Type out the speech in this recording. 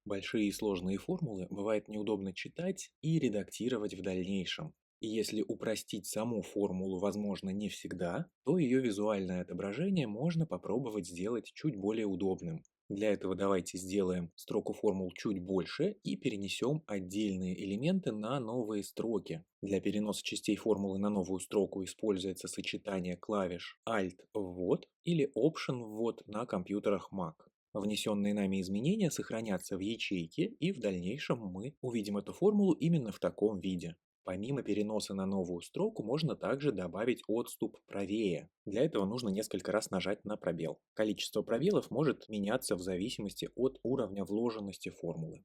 Большие и сложные формулы бывает неудобно читать и редактировать в дальнейшем. И если упростить саму формулу возможно не всегда, то ее визуальное отображение можно попробовать сделать чуть более удобным. Для этого давайте сделаем строку формул чуть больше и перенесем отдельные элементы на новые строки. Для переноса частей формулы на новую строку используется сочетание клавиш Alt-ввод или Option-ввод на компьютерах Mac. Внесенные нами изменения сохранятся в ячейке, и в дальнейшем мы увидим эту формулу именно в таком виде. Помимо переноса на новую строку, можно также добавить отступ правее. Для этого нужно несколько раз нажать на пробел. Количество пробелов может меняться в зависимости от уровня вложенности формулы.